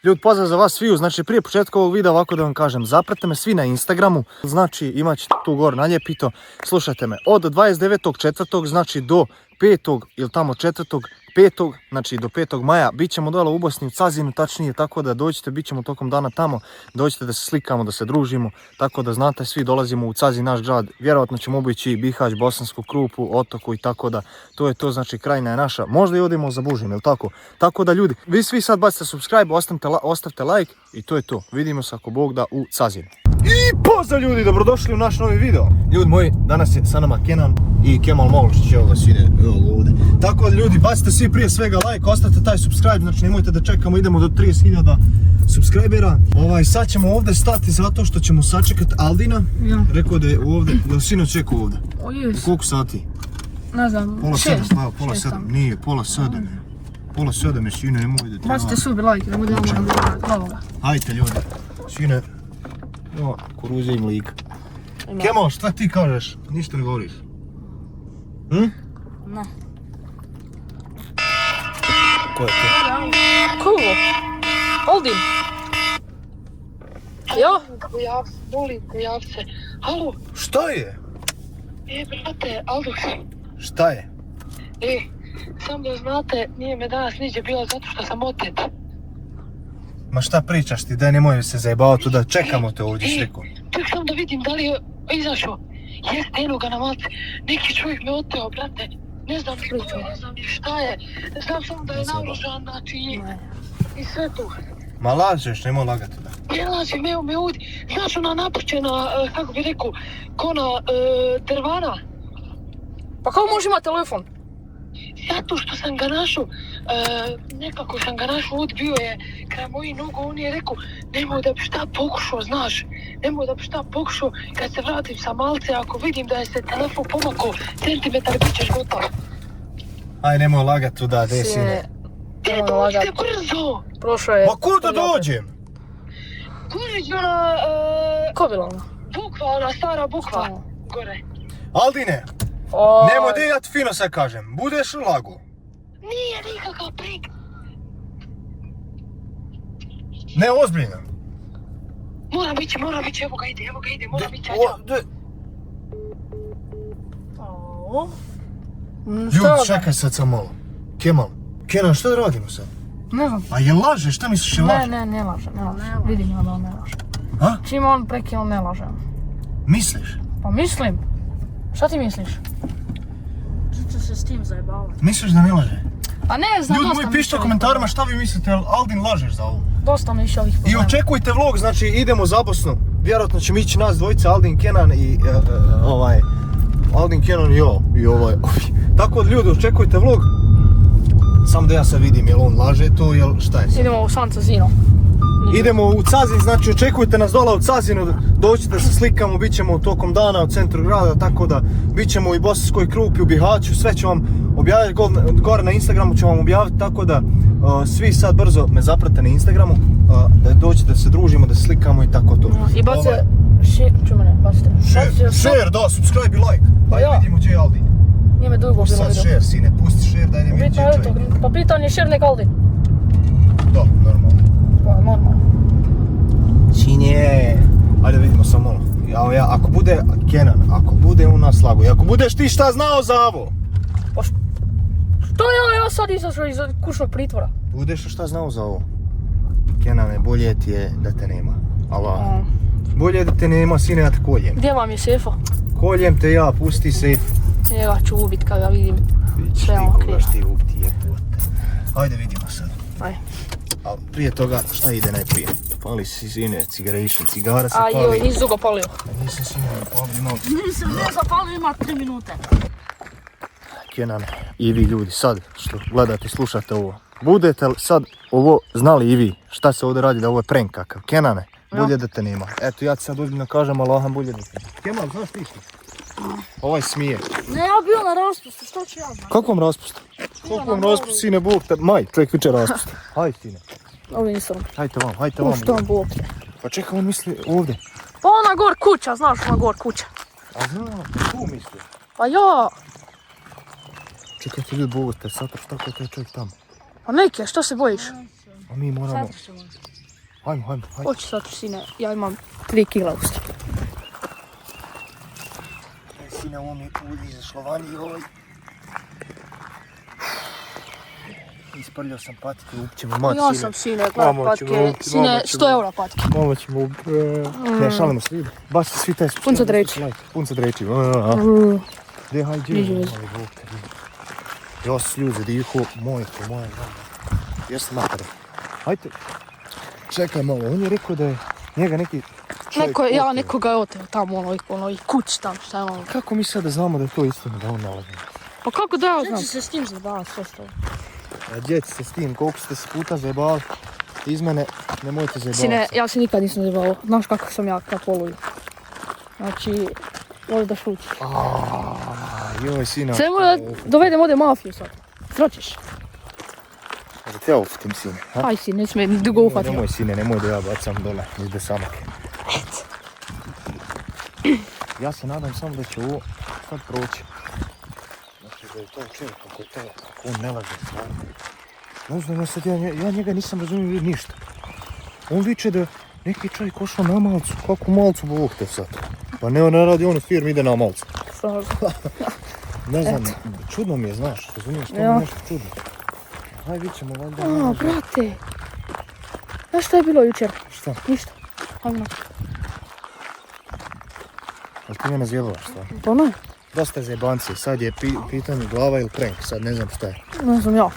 Ljudi, pozdrav za vas sviju, znači prije početka ovog videa ovako da vam kažem, zapratite me svi na Instagramu, znači imat ćete tu gore naljepito, slušajte me, od 29.4. znači do 5. ili tamo 4.5. znači do 5. maja, bit ćemo dole u Bosni, u Cazinu tačnije, tako da dođite, bit ćemo tokom dana tamo, dođite da se slikamo, da se družimo, tako da znate, svi dolazimo u Cazin, naš grad, vjerojatno ćemo obići Bihać, Bosansku Krupu, Otoku i tako da, to je to, znači krajina je naša, možda i odemo za Bužim, jel tako? Tako da ljudi, vi svi sad bacite subscribe, ostavite like i to je to, vidimo se ako Bog da u Cazinu. I pozdrav ljudi, dobrodošli u naš novi video. Ljudi moji, danas je sa nama Kenan i Kemal Moličić, evo ga svide, evo ovdje. Tako da ljudi, bacite svi prije svega like, ostavite taj subscribe, znači nemojte da čekamo, idemo do 30.000 subscribera. Sad ćemo ovdje stati zato što ćemo sačekati Aldina. Ja. Rekao da je ovdje, da sinoć čekao ovdje. O jes. Koliko sati? Ne znam, pola 7, nije, pola 7. Pola 7 je sine, nemoj da treba. Bacite subi like, da budemo novoga. Hajte ljudi, sine. O, kuruze i mlika. Kemal, šta ti kažeš? Ništa ne govoriš. Ne. Ko je to? Ko je ovo? Aldin. Ja? Molim te, jav se. Halo? Šta je? Brate, Aldus. Šta je? Sam da znate, nije me danas niđe bilo zato što sam otet. Ma šta pričaš ti, daj nemoj se zajebavati tu da čekamo te ovdje sliku. Ček sam da vidim da li je izašao. Jeste, eno ga na malce. Neki čovjek me oteo, brate. Ne znam ni ko, ne znam ni šta je. Znam samo da je naoružan, znači i sve tu. Ma lažeš, nemoj lagati da. Ne lažem, evo me ovdje. Znaš ona napućena, kako bi rekao, kona drvana. Pa kako može imati telefon? Zato što sam ga našao, nekako sam ga našao, ovdje bio je kraj mojih nogu, on je rekao nemoj da bi šta pokušao, znaš, nemoj da bi šta pokušao, kad se vratim sa malce, ako vidim da je se telefon pomakao centimetar, bit ćeš gotov. Aj nemoj lagati tu da, gdje sine. Dođite brzo! Prošao je... Ma kuda dođem? Dođi ona... Ko bila ona? Bukva, ona stara bukva, gore. Aldine! Nemoj da ja ti fino sad kažem, budeš lago. Nije nikakav prik. Ne, ozbiljno. Moram ići, evo ga ide, moram ići, Ljudi, čekaj sad sam malo. Kenan, šta da radimo sad? Ne znam. A je laže, šta misliš je laže? Ne laže. Vidim ja da on ne laže. A? Čim on preki, on ne laže. Misliš? Pa mislim. Šta ti misliš? Što se s tim zajebavati? Misliš da ne laže? Pa ne znam, ljudi dosta moji, pišite u komentarima šta vi mislite, jel Aldin lažeš za ovo? Dosta mi više ovih problema. I očekujte vlog, znači idemo za Bosnu. Vjerojatno ćemo ići nas dvojica, Aldin, Kenan i Aldin, Kenan i ovaj. Tako da ljudi, očekujte vlog. Samo da ja sad vidim jel on laže to, jel šta je sad? Idemo u San Cazino. Idemo u Cazin, znači očekujte nas dole u Cazinu, dođite da se slikamo, bit ćemo tokom dana u centru grada, tako da bit ćemo i u Bosanskoj Krupi, u Bihaću, sve ću vam objaviti, gore na Instagramu ću vam objaviti, tako da svi sad brzo me zaprate na Instagramu, da dođete da se družimo, da se slikamo i tako to. I bacite, bacite. Share, da, subscribe i like, daj vidimo gdje je Aldin. Nije me dugo bilo video. Sad share, sine, pusti share, daj da vidimo gdje je čovjek. Pa pitanje je share nek Aldin. Da, normalno. Pa normalno. Sine, ajde vidimo samo malo. Ako bude Kenan, ako bude u nas lago i ako budeš ti šta znao za ovo? Pa što ja sad izašao iz kućnog pritvora? Budeš šta znao za ovo? Kenane, bolje ti je da te nema. Allah. Bolje da te nema, sine, ja te koljem. Gdje vam je sefa? Koljem te ja, pusti sef. Ja ću ubit kad ga vidim. Sve on krije. Kogaš ti ubiti, jebote. Ajde vidimo sad. Ajde. Ali prije toga, šta ide najprije? Pali si sine, cigaration, cigara se pali. Ajoj, nisi dugo palio. Nisam sine palio novce. Nisam zapalio, ima 3 minute. Kenan i vi ljudi, sad što gledate, slušate ovo. Budete li sad ovo znali i vi šta se ovdje radi, da ovo je prank kakav? Kenane, bolje da te nema. Eto, ja ti sad ozbiljno kažem, Allaham, bolje da te nema. Kemal, znaš ti što? Ovaj smije. Ne, ja bio na raspustu, što ću ja znam? Kakvom raspustu? Kakvom raspustu, sine, Bog te... Maj, čovjek viče raspust. Hajde, sine. Ovi nisam. Hajte vam. Što on Bog te? Pa čekaj, on misli ovdje. Pa ona gor kuća, znaš ona gor kuća. A znam, tu misli. Pa ja. Čekajte ljudi, Bog te, sad tako je taj čovjek tamo. Pa neke, što se bojiš? A mi moramo... Sad ćemo. Hajmo. Hoću sad, sine, ja imam 3 kila usta. Sine, ovo mi je ulje izašlo vani, joj. Isprljao sam patike, upćemo mat, Ja sine. sam, sine, gledam Mamo ćemo patke. upiti, Sine, mamo ćemo 100 eura patke. Malo ćemo... Ne, šalimo se, vidi. Baš se svi taj... Punca dreči. Punca dreči. Gdje, hajde, Niđe, gdje? niđe. Ja sljuze dihu, moje. Jesam makar. Hajde. Čekaj malo, on je rekao da je njega neki čovjek oteo. Nekoga je oteo tamo, onoj kući tamo, šta je ono. Kako mi sada znamo da je to istina, da on nalazi? Pa kako da ja znam? Neće se s tim zabavati, sve što. A djeci se s tim, koliko ste se puta zajebali, iz mene nemojte zajebavati. Sine, ja se nikad nisam zabavao. Znaš kako sam ja kad poluju. Znači, ovdje da šući. Joj, sina. Sve mora da dovedem ovdje mafiju sad. Zračiš? Da te ja ufatim, sine. Ha? Aj sine, ne smije ni dugo uhvatiti. Nemoj, sine, nemoj da ja bacam dole iz besamake. Ja se nadam samo da će ovo sad proći. Znači da je to čovjek kako on ne laže stvarno. Ne znam, ja njega nisam razumio ništa. On viče da neki čovjek ošao na malcu, kako malcu Bog te sad. Pa ne radi on u firmi, ide na malcu. Ne znam, čudno mi je, znaš, razumiješ, to mi je nešto čudno. Haj, vidit ćemo valjda. Brate. Znaš šta je bilo jučer? Šta? Ništa. Hajmo na. Ali ti mene zjebavaš, šta? Pa ne. Dosta je zajebanci, sad je pitanje glava ili prank, sad ne znam šta je. Ne znam ja.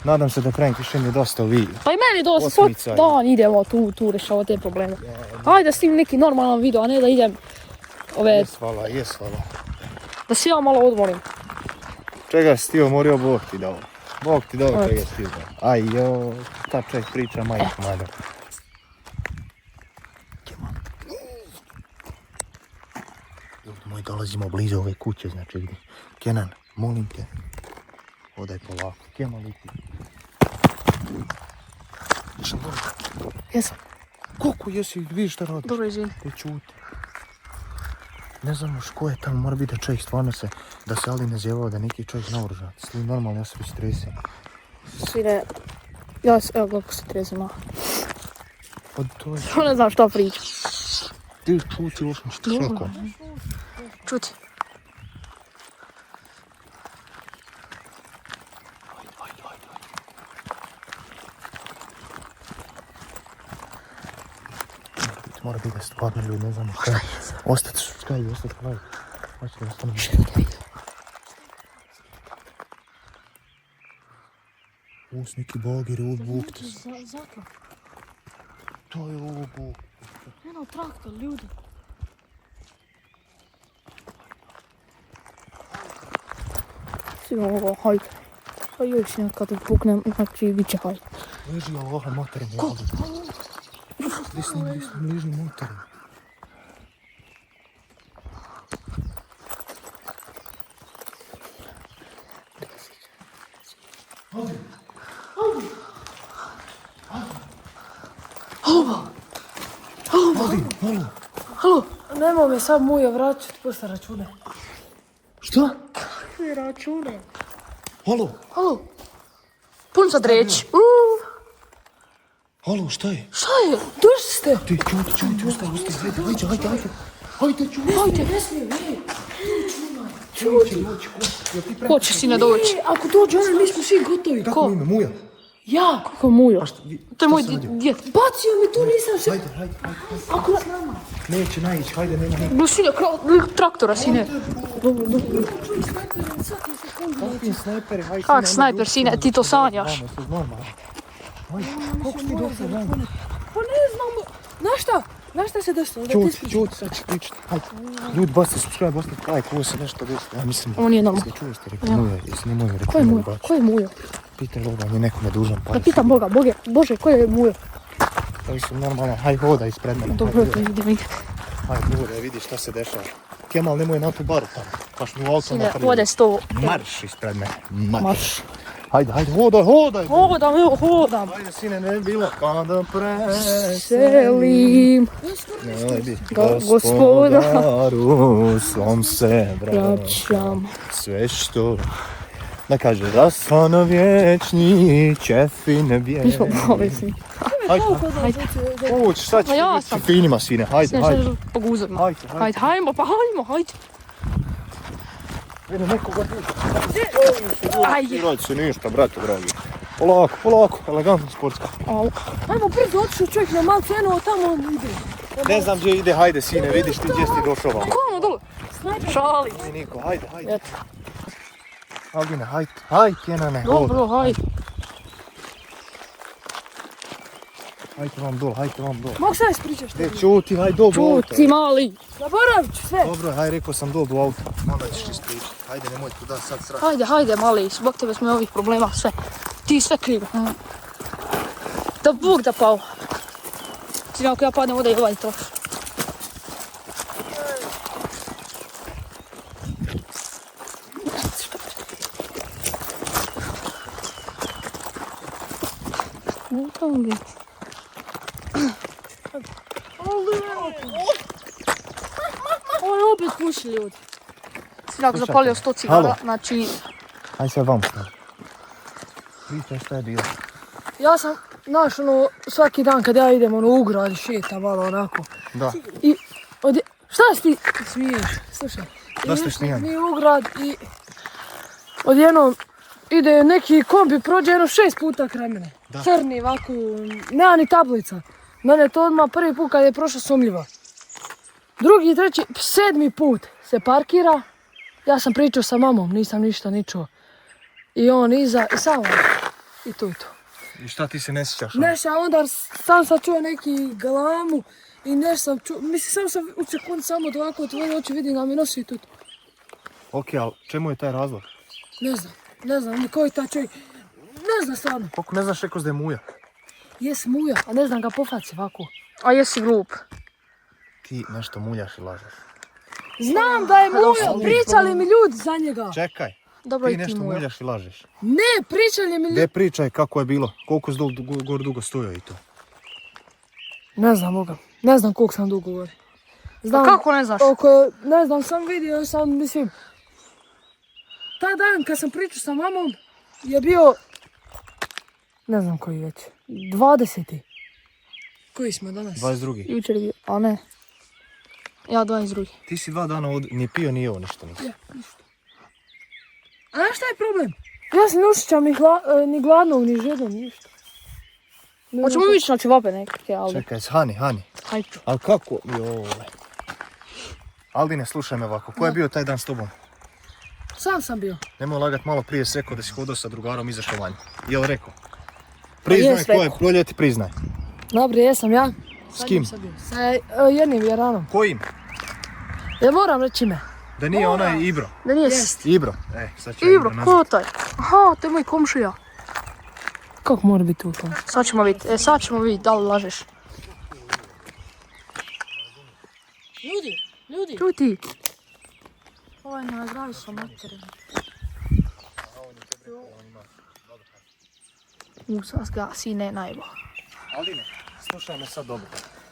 Nadam se da prank više mi je dosta u video. Pa i meni dosta, Osmica je. dan idemo tu rješavati te probleme. Ajde da snimim neki normalan video, a ne da idem Jes, hvala. da se ja malo odmorim. Čega si ti omorio, Bog ti dao. Bog ti dao čega si ti dao. Aj jo, ta čovjek priča majku mada. Ljudi moji, dolazimo blizu ove kuće, znači gdje. Kenan, molim te, odaj polako. Kemal liti. Jesi li dobro? Jesam. Kako jesi, vidiš šta radiš? Dobro, izvini. Te čuti. Ne znam još ko je tamo, mora biti da čovjek stvarno da se ali ne zjevao da neki čovjek naoružan. Slim normalno, ja se već tresim. Sine, evo kako se trezima. Pa to je... Ne znam šta pričam. Ti čuti, još mi što svako. Čuti. Ajde. Mora biti da stvarno ljudi, ne znam šta je. Ostati kraj. Hoćete da ostanu. Ovo su neki bageri, ovo Bog te se. Zato. To je ovo Bog. Eno traktor, ljudi. Sino ovo, hajde. Pa još kad puknem, znači bit će hajde. Leži Allaha materim, jadu. Ližni materim. Halo, nemoj me sad muja vraćati posle račune. Šta? Kakve račune? Halo, Punca dreć. halo, šta je? Šta je? Došli ste? Ti čuti, ustaj, hajde. Hajde, čuti. Hajde. Ne smije, Ko će si ne doći? Ako dođe ona, mi smo svi gotovi. Kako ime, Muja? Ja? Kako mujo? To je moj šta se radi? djet. Bacio me tu, nisam se... Hajde. Ako s nama. Neće naići, hajde, nema. Sine, traktora, sine. Dobro. Kakvi snajperi, hajde. Kak snajper, sine, ti to sanjaš. Hajde, kako si ti došao vamo? Pa ne znam, znaš šta se desilo? Čuti, sad ću pričati. Hajde. Ljudi, basta subscribe, basta like, ovo se nešto desilo. Ja mislim... On je normalno. Jesi čuli ste rekli Muja, jesi ne Muja rekli Ko je mujo? Ko je mujo? Pitaj Boga, on je nekome dužan Da par. pitam Boga, Bože, ko je mujo? To su normalno, hajde hoda ispred mene. Dobro, idem. Hajde hoda, vidi šta se dešava. Kemal, nemoj na tu baru tamo. Paš mi u auto Sine, napravio. ode 100. Marš ispred mene. Marš. Hajde, hodaj. Hodam. Hajde, sine, ne bilo kada Selim. Gospodaru, svom se vraćam. Vraćam. Sve što Da kaže, da stvarno vječni, čefine vječni. Mi smo bolesni. Hajde, Hajde. uć, sad Pa ja ću sam. biti finima svine, hajde, hajde. Po guzovima. Hajde, Hajde, hajmo, pa hajmo, hajde. Vidim nekoga tu. Ajde. Radi se ništa, brate, dragi. Polako, polako, elegantno sportsko. Ajmo brzo, otišu čovjek na malo cenu, tamo ide. Ne znam gdje ide, hajde sine, vidiš ti gdje si došao vam. Kamo dole? Šali. Nije niko, hajde, hajde. Eto. Albine, hajde, hajde, Kenane. Dobro, hajde. Hajde vam dol, hajde vam dol. Mogu sad ispričaš? Ne, čuti, hajde dol do auta. Čuti, mali. Zaboravit ću sve. Dobro, hajde, rekao sam dol do auta. Onda ćeš ispričati. Hajde, nemoj tu da sad srati. Hajde, hajde, mali, zbog tebe smo ovih problema, sve. Ti sve krivo. Da Bog da pao. Svi ako ja padnem ovdje i ovaj to. Ovo je opet puši ljudi. Sinak Slušajte, zapalio 100 cigara, halo. znači Hajde sad vam stavi. Vidite šta je bilo. ja sam, znaš ono, svaki dan kad ja idem ono u grad i šetam malo onako. Da. I šta si ti smiješ, slušaj. Da ste Ideš smijani. mi u grad i odjednom ide neki kombi, prođe jedno 6 puta kraj mene. Da. Crni ovako, nema ni tablica. Mene to odmah prvi put kad je prošao sumljivo. Drugi, treći, 7. put se parkira. Ja sam pričao sa mamom, nisam ništa ni čuo. I on iza, i samo. I to je to. I šta ti se ne sjećaš? Nešto, a onda sam čuo neki galamu i nešto sam čuo, mislim sam u sekundi samo da ovako otvorio oči vidim da mi nosi i to. Ok, ali čemu je taj razlog? Ne znam, koji je taj čovjek, ne znam stvarno. Kako ne znaš rekao da je muja? Jes muja, a ne znam ga po faci ovako. A jesi glup. Ti nešto muljaš i lažeš. Znam da je muja, pričali mi ljudi za njega. Čekaj, Dobro ti i ti nešto muja. muljaš i lažeš. Ne, pričali mi Gdje ljudi. pričaj kako je bilo, koliko si gor dugo stojao i to. Ne znam Boga, ne znam koliko sam dugo govorio. Znam, Kako ne znaš? ne znam, sam vidio, mislim. Ta dan kad sam pričao sa mamom je bio, ne znam koji već, 20. Koji smo danas? 22. Jučer je bio, a ne. Ja 22. Ti si 2 dana ni pio ni ovo ništa. Ja, ništa. A znaš šta je problem? Ja se ne osjećam ni gladnog, ni žednog, ništa. Ne Hoćemo znam ići na ćevape nekakve, ali... Čekaj, Hani. Hajde. Ali kako? Joj. Aldine, slušaj me ovako, ko je bio taj dan s tobom? sam bio. Nemoj lagat, malo prije si rekao da si hodao sa drugarom izašao vanje. Jel rekao? jes Priznaj, ko je rekao. proljeti, priznaj. Dobro, jesam ja. S kim? Sa jednim vjeranom. Kojim? Ja moram reći ime. Da nije onaj Ibro. Da nije Ibro. Sad ću ja Ibro, nazvat. ko taj? Aha, to je moj komšija. Kako mora biti u tom? Sad ćemo vidjeti da li lažeš. Ljudi. Čuti. Ovaj na zdravi sa materinom. Musas ga sine najbo. Aldine, slušaj me sad dobro.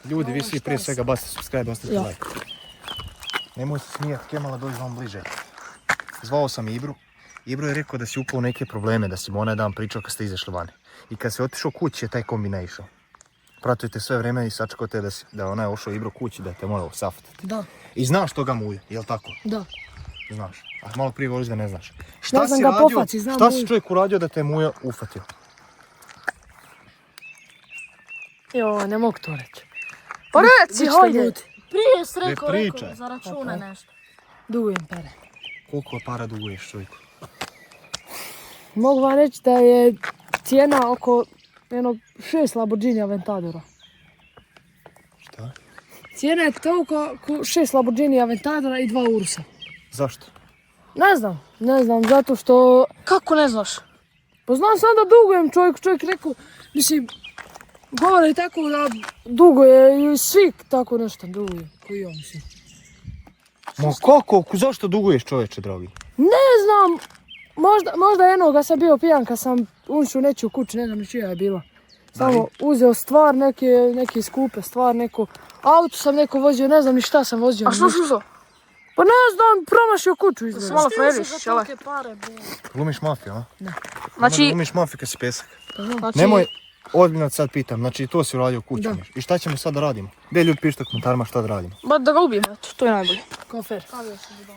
Ljudi, vi svi prije svega bacite subscribe, ostavite Ja. like. Nemoj se smijati, Kemala dođi vam bliže. Zvao sam Ibru. Ibro je rekao da si upao u neke probleme, da si mu onaj dan pričao kad ste izašli vani. I kad si otišao kući je taj kombi ne išao. Pratio te sve vrijeme i sačekao te da onaj ošao Ibro kući da te morao saftati. Da, I znaš toga muje, jel tako? da. Znaš. A malo prije govoriš da ne znaš. Ne znam ga pofaci, znam šta muju. si čovjek uradio da te je muja ufatio? Jo, ne mogu to reći. Pa reci, Ništa hajde. ljudi. Prije si Ne rekao pričaj. za račune nešto. Dugujem pare. Koliko para duguješ čovjeku? Mogu vam reći da je cijena oko 6 Lamborghini Aventadora. Šta? Cijena je toliko oko 6 Lamborghini Aventadora i 2 Ursa. Zašto? Ne znam, zato što... Kako ne znaš? Pa znam sam da dugujem čovjek rekao, mislim, govore tako da duguje i svi tako nešto duguju, koji ja mislim. Ma kako? Zašto duguješ čovječe, dragi? Ne znam, možda jednoga sam bio pijan kad sam ušao nečiju kuću, ne znam ni čija je bila. Samo uzeo stvar, neke skupe stvar, neko auto sam neko vozio, ne znam ni šta sam vozio. A što? Pa ne znam, promašio kuću Da se izgleda. malo feriš, čele. Glumiš mafiju, a? Znači, Glumiš mafiju kad si pesak. znači, Nemoj, ozbiljno sad pitam, znači to si uradio kuću. Da. I šta ćemo sad da radimo? Gdje ljudi pišite u komentarima šta da radimo? ba da ga ubijemo, eto, to je najbolje. Kofer.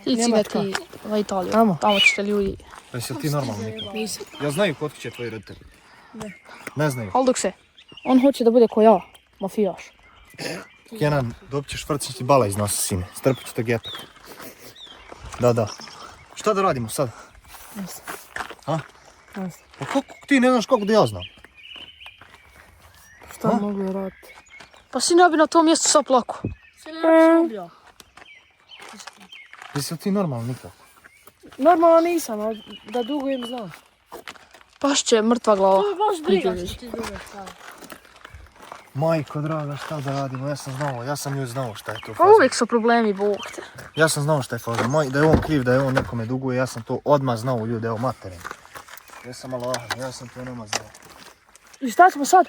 Ti Njemačka. cineti na Italiju, Tamo. tamo ćete ljudi. Jesi li ti normalno Niko? Nisam. Ja znaju kod će tvoji roditelji? Ne znaju. Ali dok se, on hoće da bude ko ja, mafijaš. Kenan, dobit ćeš vrcići bala iz nosa, sine. Strpit ću te getak. Da. Šta da radimo sad? A? Pa kako ti ne znaš kako da ja znam? Šta mogu raditi? Pa si ne bi na tom mjestu sad plako. Jesi li ti normalno Niko? Normalno nisam, ali da dugujem znam. Baš će mrtva glava. baš briga što ti dugaš sad. Majko draga, šta da radimo? Ja sam nju znao šta je to Pa faza. uvijek su problemi, bog te. Ja sam znao šta je faza. Da je on kriv, da je on nekome duguje, ja sam to odmah znao u ljude, evo materin. Ja sam Allahan, ja sam to nema znao. I šta ćemo sad?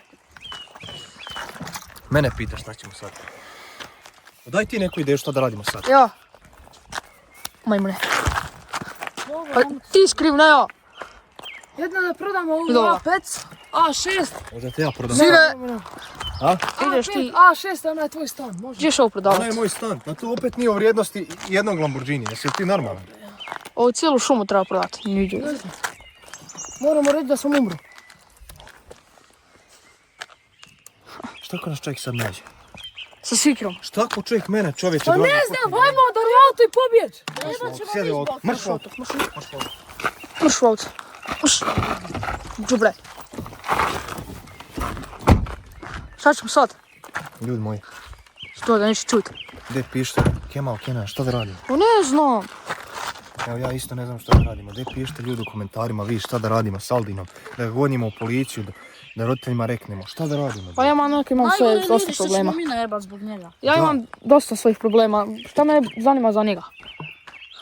Mene pitaš šta ćemo sad. Daj ti neku ideju šta da radimo sad. Ja. Majmune. Pa ti skriv, ne ja. Jedno da prodamo ovu Dobro. A5, A6. Možda te ja prodam. Sine, A? ideš ti, A6, ona je tvoj stan, može. gdješ ovo Ona je prodavati? moj stan. Na to opet nije u vrijednosti jednog Lamborghini. Jesi li ti normalan? Ovu cijelu šumu treba prodati. Niđe. Moramo reći da sam umro. Šta ako nas čovjek sad nađe? Sa sikrom. Šta ako čovjek mene čovječe Pa ne znam, ajmo da auto i pobjeć. Sjedi ovdje. Mrš ovdje. Mrš u auto. Mrš. Džubre. Šta ćemo sad? Ljudi moji, Što da neće čuti? gdje pišete? Kemal, Kenan, šta da radimo? Pa ne znam. Evo ja isto ne znam šta da radimo. Gdje pišete ljudi u komentarima, vi šta da radimo s Aldinom? Da ga gonimo u policiju, da roditeljima reknemo. Šta da radimo? Pa ja imam sve dosta problema. mi najebat zbog njega. Ja imam dosta svojih problema. Šta me zanima za njega?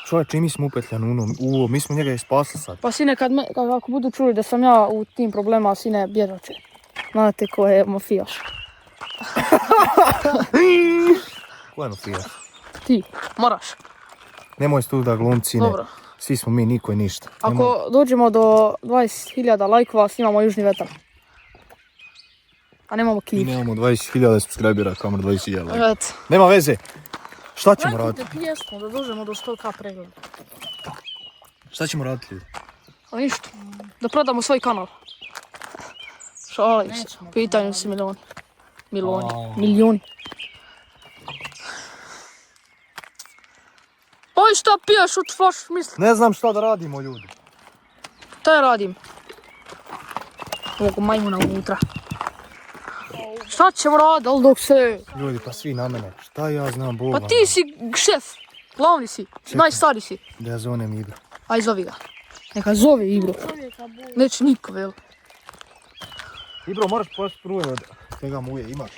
Čovječe, i mi smo upetljani u ovo, mi smo njega i spasli sad. Pa sine, ako budu čuli da sam ja u tim problema, sine, bježat će. Znate ko je mafijaš. Ko je mafijaš? Ti, moraš. Nemoj tu da glumci, ne. Dobro. Svi smo mi, niko i ništa. Ako dođemo do 20.000 lajkova, snimamo Južni vetar. A nemamo Mi kiv. nemamo 20.000 subscribera, kamar 20.000. Eto. Nema veze. Šta ćemo raditi? Te pjesmu da dođemo do 100k pregleda. Šta ćemo raditi ljudi? A ništa. Da prodamo svoj kanal. Šalim se. Nećemo. Pitanju se milioni. A. Milijuni. Oj, šta piješ od vaš misli? Ne znam šta da radimo ljudi. Šta ja radim? Ovog majmuna unutra. Šta ćemo raditi, ali dok se... Ljudi, pa svi na mene. Šta ja znam, Boga. Pa ti si šef. Glavni si. Najstariji si. Da ja zovem igru. Aj, zovi ga. Neka zove Ibro. Neće niko, vel. Ibro, moraš posti pruje od tega muje, imaš?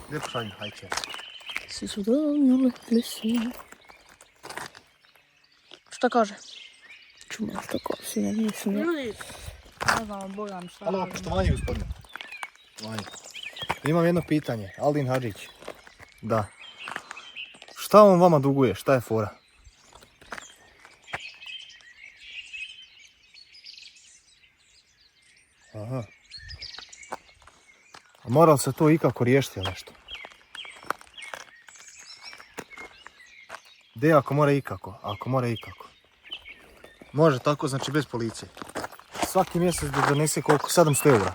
Gdje pošaljem, hajče. Svi su donijeli lisi. Šta kaže? Čuma, šta kaže, sine, nisam ja. Ljudi, ne znam, Bogan šta Halo, radim. poštovanje gospodine. Poštovanje. Imam jedno pitanje, Aldin Hadžić. Da. Šta on vama duguje, šta je fora? Aha. A mora li se to ikako riješiti ili nešto? De ako mora ikako, ako mora ikako. Može tako, znači bez policije. Svaki mjesec da donese koliko? 700 eura.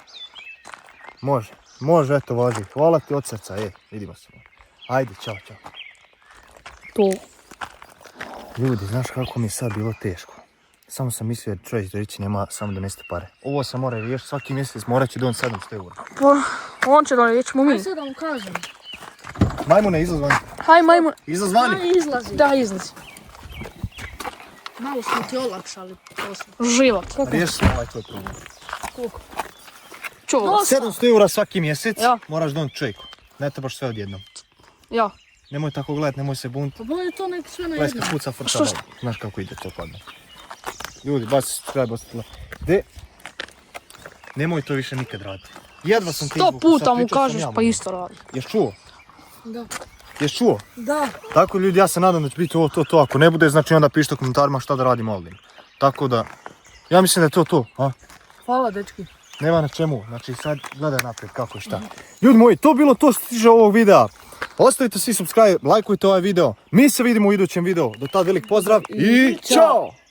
Može, eto važi. Hvala ti od srca, vidimo se. Ajde, čao. To. Ljudi, znaš kako mi je sad bilo teško. Samo sam mislio da čovjek reći nema samo donesti pare. Ovo se mora riješiti, svaki mjesec morat će donijeti 700 eura. Pa, on će donijeti, ćemo mi. Aj sad da mu kažem. Majmune, izlazvani. Haj, majmun. Izlazvani. Aj izlazi. Da, izlazi. Malo smo ti olakšali posao. Život. Riješi se ovaj tvoj problem. Čuo. 700 eura svaki mjesec Ja. moraš donijeti čovjeku. Ne trebaš sve odjednom. Ja. Nemoj tako gledat, nemoj se buniti. Pa bolje to nek sve na Pleska jedno. puca Što frta. Znaš kako ide to padne. Ljudi, baš treba ostati. De, nemoj to više nikad raditi. Jedva sam ti 100 izvukao, puta sad mu pričao sam kažeš ja, pa mama. isto radi. Jesi čuo? Da. Jesi čuo? Da. Tako ljudi, ja se nadam da će biti ovo to. Ako ne bude, znači onda pišite u komentarima šta da radim ovdje. Tako da, ja mislim da je to. A? Hvala, dečki. Nema na čemu, znači sad gledaj naprijed kako i šta. Ljudi moji, to bilo to što se tiče ovog videa. Ostavite svi subscribe, lajkujte ovaj video. Mi se vidimo u idućem videu. Do tad velik pozdrav i čao!